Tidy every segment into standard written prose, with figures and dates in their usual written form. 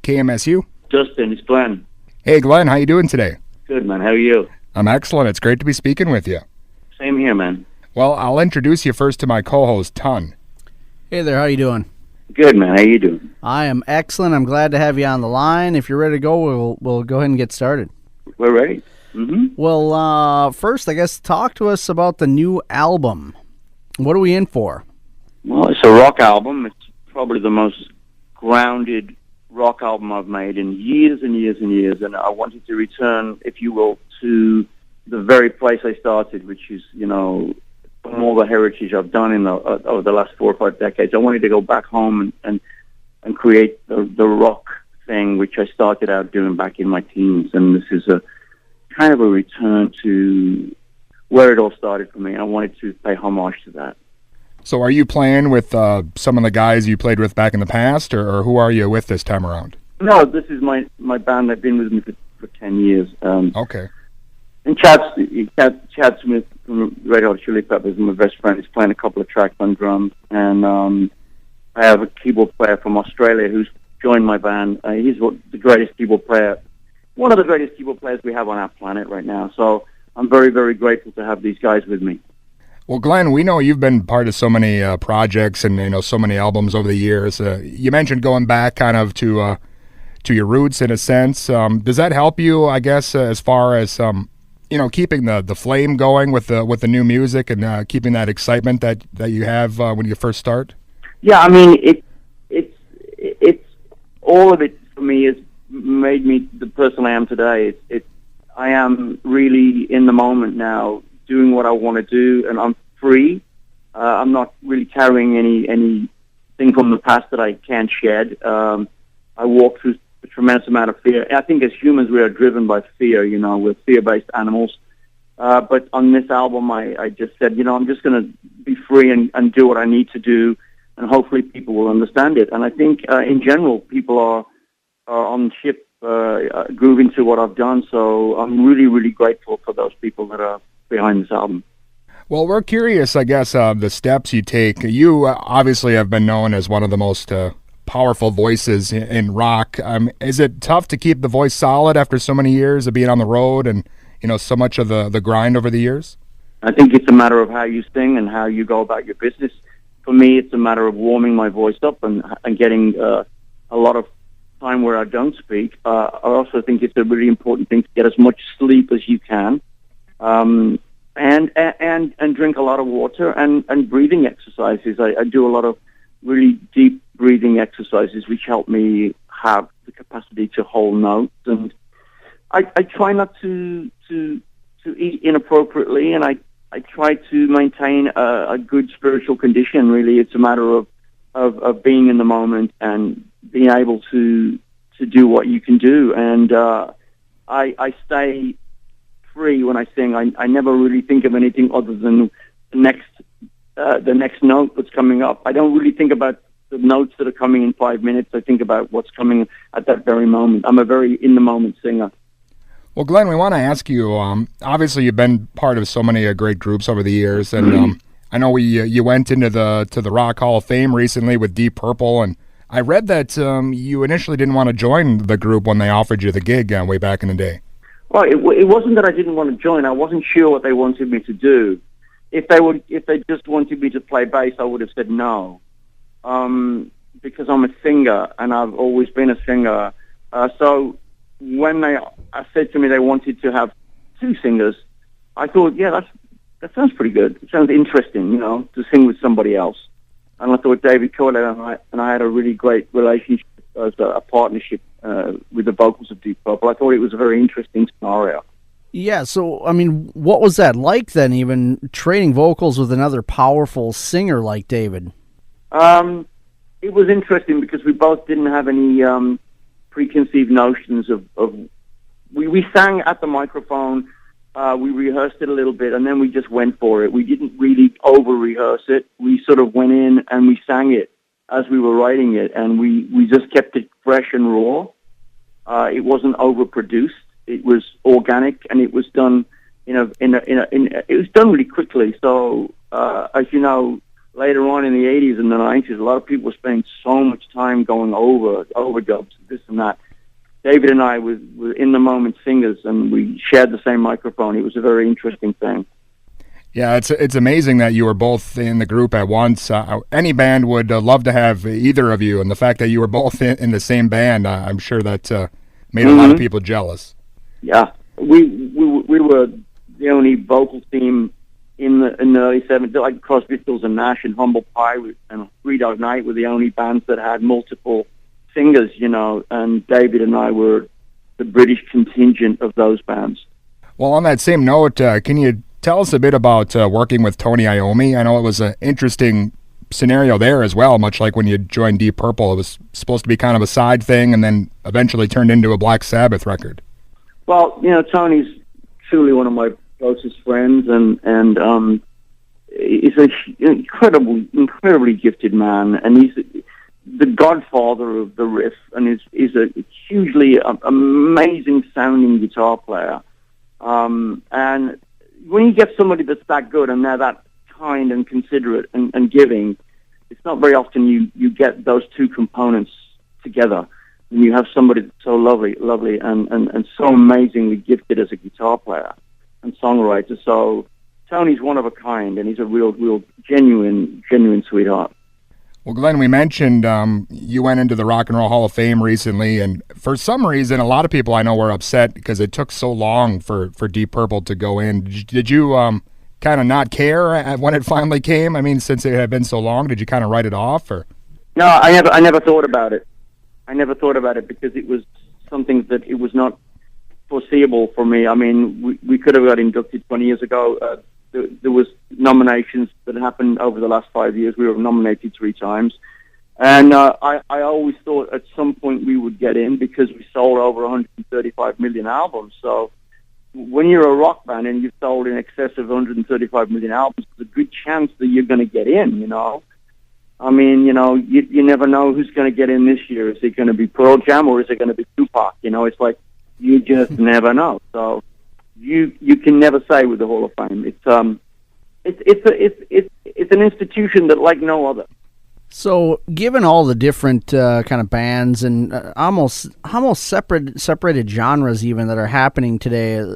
KMSU? Justin, it's Glenn. Hey, Glenn, how you doing today? Good, man. How are you? I'm excellent. It's great to be speaking with you. Same here, man. Well, I'll introduce you first to my co-host, Ton. Hey there, how you doing? Good, man. How you doing? I am excellent. I'm glad to have you on the line. If you're ready to go, we'll go ahead and get started. We're ready. Mm-hmm. Well, first, I guess, talk to us about the new album. What are we in for? Well, it's a rock album. It's probably the most grounded rock album I've made in years and years and years, and I wanted to return, if you will, to the very place I started, which is, from all the heritage I've done in over the last 4 or 5 decades. I wanted to go back home and create the rock thing, which I started out doing back in my teens, and this is a kind of a return to where it all started for me. I wanted to pay homage to that. So are you playing with some of the guys you played with back in the past, or who are you with this time around? No, this is my band. They've been with me for 10 years. Okay. And Chad Smith from Red Hot Chili Peppers, my best friend, is playing a couple of tracks on drums. And I have a keyboard player from Australia who's joined my band. He's the greatest keyboard player, one of the greatest keyboard players we have on our planet right now. So I'm very, very grateful to have these guys with me. Well, Glenn, we know you've been part of so many projects and so many albums over the years. You mentioned going back kind of to your roots in a sense. Does that help you, I guess, as far as keeping the flame going with the new music and keeping that excitement that you have when you first start? Yeah, I mean it's all of it for me has made me the person I am today. I am really in the moment now, doing what I want to do, and I'm free. I'm not really carrying anything from the past that I can't shed. I walk through a tremendous amount of fear. I think as humans we are driven by fear. We're fear-based animals. But on this album, I just said, I'm just going to be free and do what I need to do, and hopefully people will understand it. And I think in general, people are on the ship grooving to what I've done. So I'm really, really grateful for those people that are behind this album. Well, we're curious, I guess, the steps you take. You obviously have been known as one of the most powerful voices in rock. Is it tough to keep the voice solid after so many years of being on the road and, so much of the grind over the years? I think it's a matter of how you sing and how you go about your business. For me, it's a matter of warming my voice up and getting a lot of time where I don't speak. I also think it's a really important thing to get as much sleep as you can. And drink a lot of water and breathing exercises. I do a lot of really deep breathing exercises, which help me have the capacity to hold notes. And I try not to eat inappropriately, and I try to maintain a good spiritual condition. Really, it's a matter of being in the moment and being able to do what you can do. And I stay free when I sing. I never really think of anything other than the next note that's coming up. I don't really think about the notes that are coming in 5 minutes. I think about what's coming at that very moment. I'm a very in-the-moment singer. Well, Glenn, we want to ask you, obviously you've been part of so many great groups over the years, and I know you went into the Rock Hall of Fame recently with Deep Purple, and I read that you initially didn't want to join the group when they offered you the gig way back in the day. Well, it wasn't that I didn't want to join. I wasn't sure what they wanted me to do. If they just wanted me to play bass, I would have said no, because I'm a singer and I've always been a singer. So when they said to me they wanted to have 2 singers, I thought, yeah, that sounds pretty good. It sounds interesting, to sing with somebody else. And I thought David Corlett and I had a really great relationship as a partnership with the vocals of Deep Purple. I thought it was a very interesting scenario. Yeah, so, what was that like then, even trading vocals with another powerful singer like David? It was interesting because we both didn't have any preconceived notions of we sang at the microphone, we rehearsed it a little bit, and then we just went for it. We didn't really over-rehearse it. We sort of went in and we sang it as we were writing it, and we just kept it fresh and raw. It wasn't overproduced. It was organic, and it was done it was done really quickly. So, as you know, later on in the 80s and the 90s, a lot of people were spending so much time going over overdubs, this and that. David and I were in the moment singers, and we shared the same microphone. It was a very interesting thing. Yeah, it's amazing that you were both in the group at once. Any band would love to have either of you, and the fact that you were both in the same band, I'm sure that made a lot of people jealous. Yeah, we were the only vocal team in the early 70s, like Crosby, Stills and Nash and Humble Pie and Three Dog Night were the only bands that had multiple singers, and David and I were the British contingent of those bands. Well, on that same note, can you tell us a bit about working with Tony Iommi? I know it was an interesting scenario there as well, much like when you joined Deep Purple. It was supposed to be kind of a side thing and then eventually turned into a Black Sabbath record. Well, Tony's truly one of my closest friends, and he's an incredibly gifted man, and he's the godfather of the riff, and is a hugely amazing sounding guitar player. And when you get somebody that's that good and they're that kind and considerate and giving, it's not very often you get those two components together. And you have somebody that's so lovely, and so amazingly gifted as a guitar player and songwriter. So Tony's one of a kind, and he's a real genuine sweetheart. Well, Glenn, we mentioned you went into the Rock and Roll Hall of Fame recently, and for some reason, a lot of people I know were upset because it took so long for Deep Purple to go in. Did you kind of not care when it finally came? I mean, since it had been so long, did you kind of write it off? Or? No, I never thought about it. I never thought about it because it was something that it was not foreseeable for me. I mean, we could have got inducted 20 years ago. There was nominations that happened over the last 5 years. We were nominated 3 times. And I always thought at some point we would get in because we sold over 135 million albums. So when you're a rock band and you've sold in excess of 135 million albums, there's a good chance that you're going to get in, I mean, you never know who's going to get in this year. Is it going to be Pearl Jam or is it going to be Tupac? It's like you just never know. So you can never say with the Hall of Fame. It's an institution that like no other. So, given all the different kind of bands and almost separated genres even that are happening today,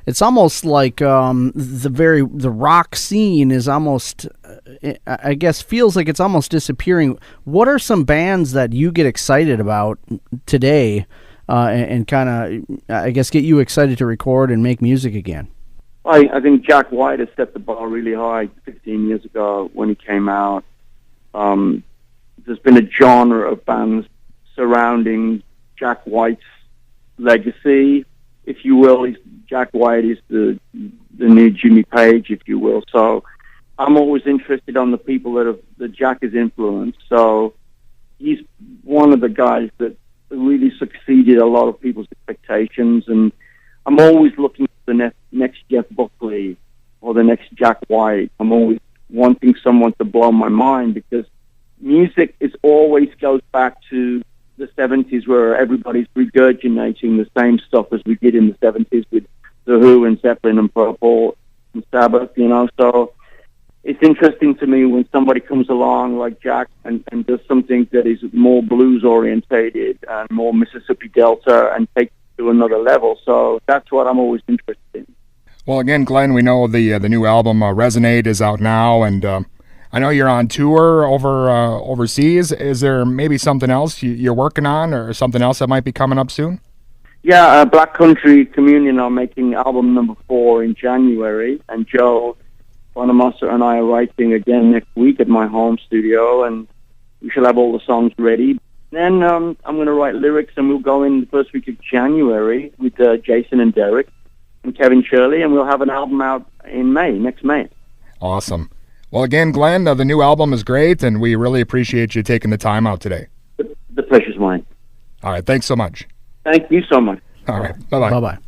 it's almost like the rock scene is almost, I guess, feels like it's almost disappearing. What are some bands that you get excited about today, and kind of, I guess, get you excited to record and make music again? I think Jack White has set the bar really high 15 years ago when he came out. There's been a genre of bands surrounding Jack White's legacy, if you will. Jack White is the new Jimmy Page, if you will. So I'm always interested on the people that Jack has influenced. So he's one of the guys that really succeeded a lot of people's expectations, and I'm always looking for the next Jeff Buckley or the next Jack White. I'm always wanting someone to blow my mind because music always goes back to the 70s where everybody's regurgitating the same stuff as we did in the 70s with The Who and Zeppelin and Purple and Sabbath, So it's interesting to me when somebody comes along like Jack and does something that is more blues orientated and more Mississippi Delta and takes it to another level. So that's what I'm always interested in. Well, again, Glenn, we know the new album Resonate is out now, and I know you're on tour overseas. Is there maybe something else you're working on or something else that might be coming up soon? Yeah, Black Country Communion are making album number 4 in January, and Joe Bonamassa and I are writing again next week at my home studio, and we shall have all the songs ready. Then I'm going to write lyrics, and we'll go in the first week of January with Jason and Derek and Kevin Shirley, and we'll have an album out in next May. Awesome. Well, again, Glenn, the new album is great, and we really appreciate you taking the time out today. The pleasure's mine. All right, thanks so much. Thank you so much. All right, bye-bye. Bye-bye.